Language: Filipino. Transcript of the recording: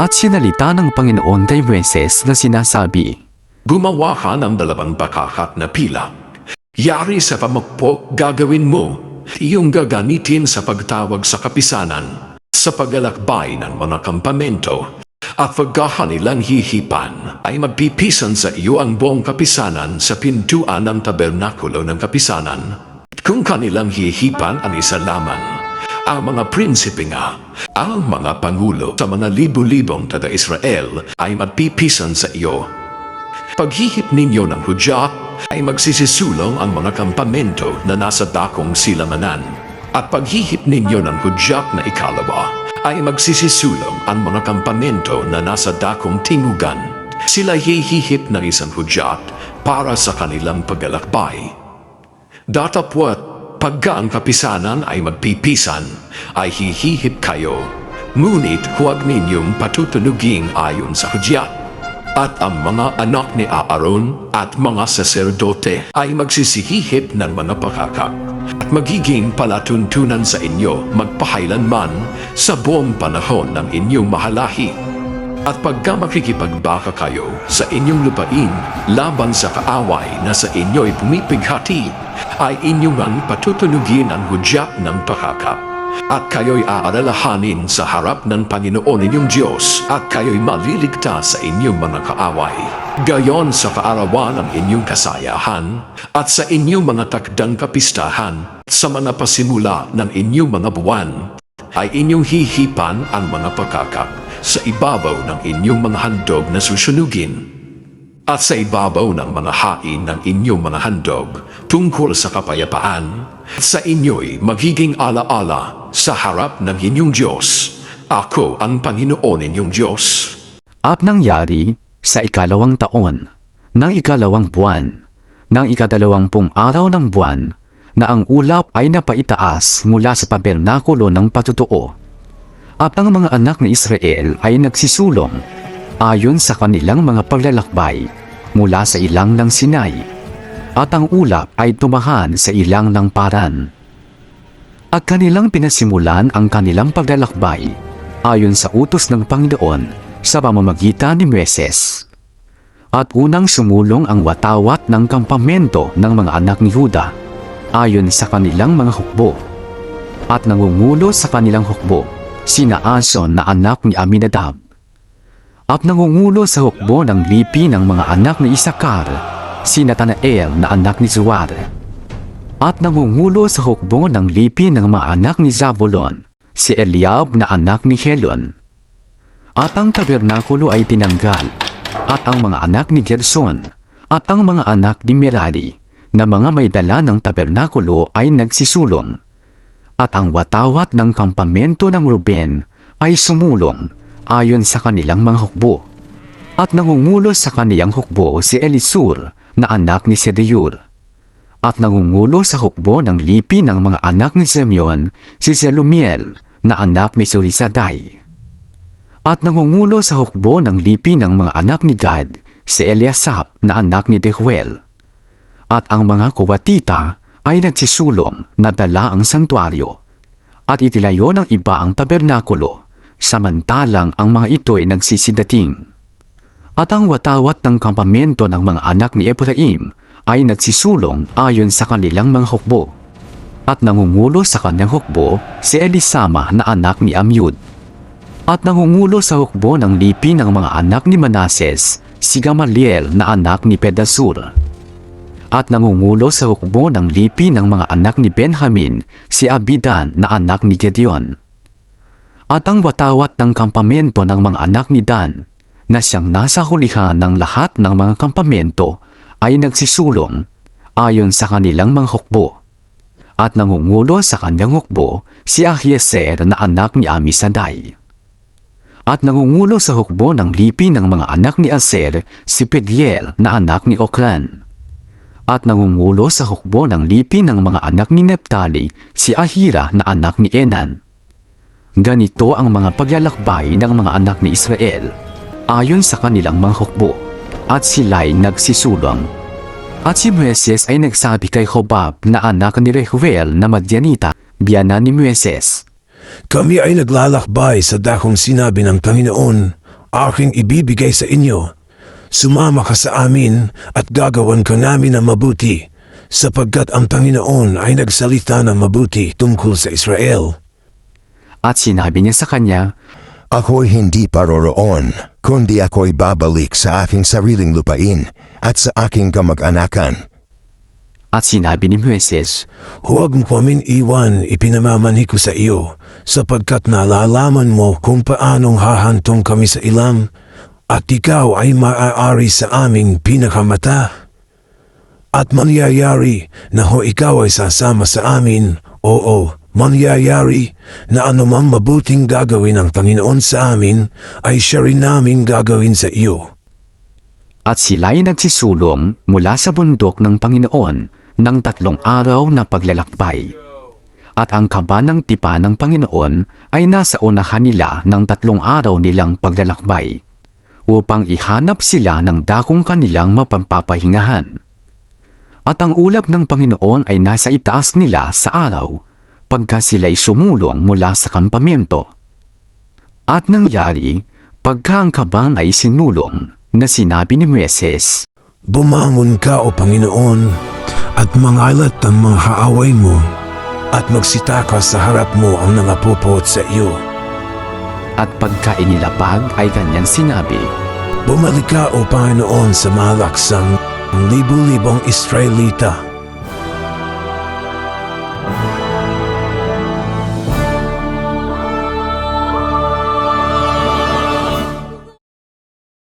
At sinalita ng Panginoon kay Moises na sinasabi, Gumawa ka ng 2 bakakat na pilak. Yari sa pamukpok gagawin mo. Iyong gagamitin sa pagtawag sa kapisanan, sa paglalakbay ng mga kampamento. At pagkakanilang hihipan ay magpipisan sa iyo ang buong kapisanan sa pintuan ng tabernakulo ng kapisanan. Kung kanilang hihipan ang isa lamang, ang mga prinsipe nga, ang mga pangulo sa mga libu-libong taga-Israel ay magpipisan sa iyo. Paghihip ninyo ng hudyat ay magsisisulong ang mga kampamento na nasa dakong silamanan. At paghihip ninyo ng hudyat na ikalawa, ay magsisisulong ang mga kampamento na nasa dakong tingugan. Sila hihihip ng isang hudyat para sa kanilang paglalakbay. Datapwat, pagka ang kapisanan ay magpipisan, ay hihihip kayo. Ngunit huwag ninyong patutunuging ayon sa hudyat. At ang mga anak ni Aaron at mga saserdote ay magsisihihip ng mga pakakak at magiging palatuntunan sa inyo magpahailanman sa buong panahon ng inyong mahalahi. At pagka makikipagbaka kayo sa inyong lupain laban sa kaaway na sa inyo'y pumipighati, ay inyong ang patutunugin ang hudyat ng pakakak. At kayo'y aalalahanin sa harap ng Panginoon inyong Diyos at kayo'y maliligtas sa inyong mga kaaway. Gayon sa kaarawan ng inyong kasayahan at sa inyong mga takdang kapistahan sa mga pasimula ng inyong mga buwan ay inyong hihipan ang mga pakakak sa ibabaw ng inyong mga handog na susunugin at sa ibabaw ng mga hain ng inyong mga handog tungkol sa kapayapaan. Sa inyo'y magiging alaala sa harap ng inyong Diyos. Ako ang Panginoon inyong Diyos. At nangyari sa 2 taon, ng 2 buwan, ng 22 araw ng buwan, na ang ulap ay napaitaas mula sa tabernakulo ng patutuo. At ang mga anak ni Israel ay nagsisulong ayon sa kanilang mga paglalakbay mula sa ilang ng Sinai. At ang ulap ay tumahan sa ilang ng paran. At kanilang pinasimulan ang kanilang paglalakbay ayon sa utos ng Panginoon sa pamamagitan ni Moises. At unang sumulong ang watawat ng kampamento ng mga anak ni Huda ayon sa kanilang mga hukbo. At nangungulo sa kanilang hukbo sina Ason na anak ni Aminadab. At nangungulo sa hukbo ng lipi ng mga anak ni Isakar si Natanael na anak ni Zuar. At nangungulo sa hukbo ng lipi ng mga anak ni Zabulon, si Eliab na anak ni Helon. At ang tabernakulo ay tinanggal, at ang mga anak ni Gerson, at ang mga anak ni Merari, na mga may dala ng tabernakulo ay nagsisulong. At ang watawat ng kampamento ng Ruben ay sumulong ayon sa kanilang mga hukbo. At nangungulo sa kaniyang hukbo si Elisur, na anak ni Sedeur. At nangungulo sa hukbo ng lipi ng mga anak ni Simeon si Selumiel na anak ni Surisaday. At nangungulo sa hukbo ng lipi ng mga anak ni Gad si Eliasap na anak ni Dehuel. At ang mga kuwatita ay nagsisulong na dala ang santuaryo. At itilayo ng iba ang tabernakulo, samantalang ang mga ito ay nagsisidating. At ang watawat ng kampamento ng mga anak ni Ephraim ay nagsisulong ayon sa kanilang mga hukbo. At nangungulo sa kanyang hukbo si Elisama na anak ni Amyud. At nangungulo sa hukbo ng lipi ng mga anak ni Manases si Gamaliel na anak ni Pedasur. At nangungulo sa hukbo ng lipi ng mga anak ni Benjamin si Abidan na anak ni Gedeon. At ang watawat ng kampamento ng mga anak ni Dan na siyang nasa hulihan ng lahat ng mga kampamento ay nagsisulong ayon sa kanilang mga hukbo. At nangungulo sa kanyang hukbo si Ahieser na anak ni Amisadai. At nangungulo sa hukbo ng lipi ng mga anak ni Aser si Pediel na anak ni Okran. At nangungulo sa hukbo ng lipi ng mga anak ni Neptali si Ahira na anak ni Enan. Ganito ang mga paglalakbay ng mga anak ni Israel ayon sa kanilang mga hukbo, at sila'y nagsisulong. At si Moises ay nagsabi kay Hobab na anak ni Reuel na Madianita, biyanan ni Moises, Kami ay naglalakbay sa dakong sinabi ng Panginoon aking ibibigay sa inyo. Sumama ka sa amin at gagawan ka namin ng mabuti, sapagkat ang Panginoon ay nagsalita ng mabuti tungkol sa Israel. At sinabi niya sa kanya, Ako'y hindi paroroon, kundi ako'y babalik sa aking sariling lupain at sa aking kamag-anakan. at sinabi ni Moises, Huwag mo kaming iwan, ipinamamanhi ko sa iyo, sapagkat nalalaman mo kung paanong hahantong kami sa ilam, at ikaw ay maaari sa aming pinakamata. At mangyayari na ikaw ay sasama sa amin, oo, mangyayari na anumang mabuting gagawin ng Panginoon sa amin, ay siya rin naming gagawin sa iyo. At sila'y nagsisulong mula sa bundok ng Panginoon ng 3 araw na paglalakbay. At ang kaba ng tipa ng Panginoon ay nasa unahan nila ng 3 araw nilang paglalakbay, upang ihanap sila ng dakong kanilang mapampapahingahan. At ang ulap ng Panginoon ay nasa itaas nila sa araw, pagka sila'y sumulong mula sa kampamento. At nangyari, pagka ang kaban ay sinulong, na sinabi ni Moises, Bumangon ka, O Panginoon, at mangalat ang mga kaaway mo, at magsita ka sa harap mo ang nangapupot sa iyo. At pagka inilapag ay kanyang sinabi, Bumalik ka, O Panginoon, sa malaksang libu-libong Israelita,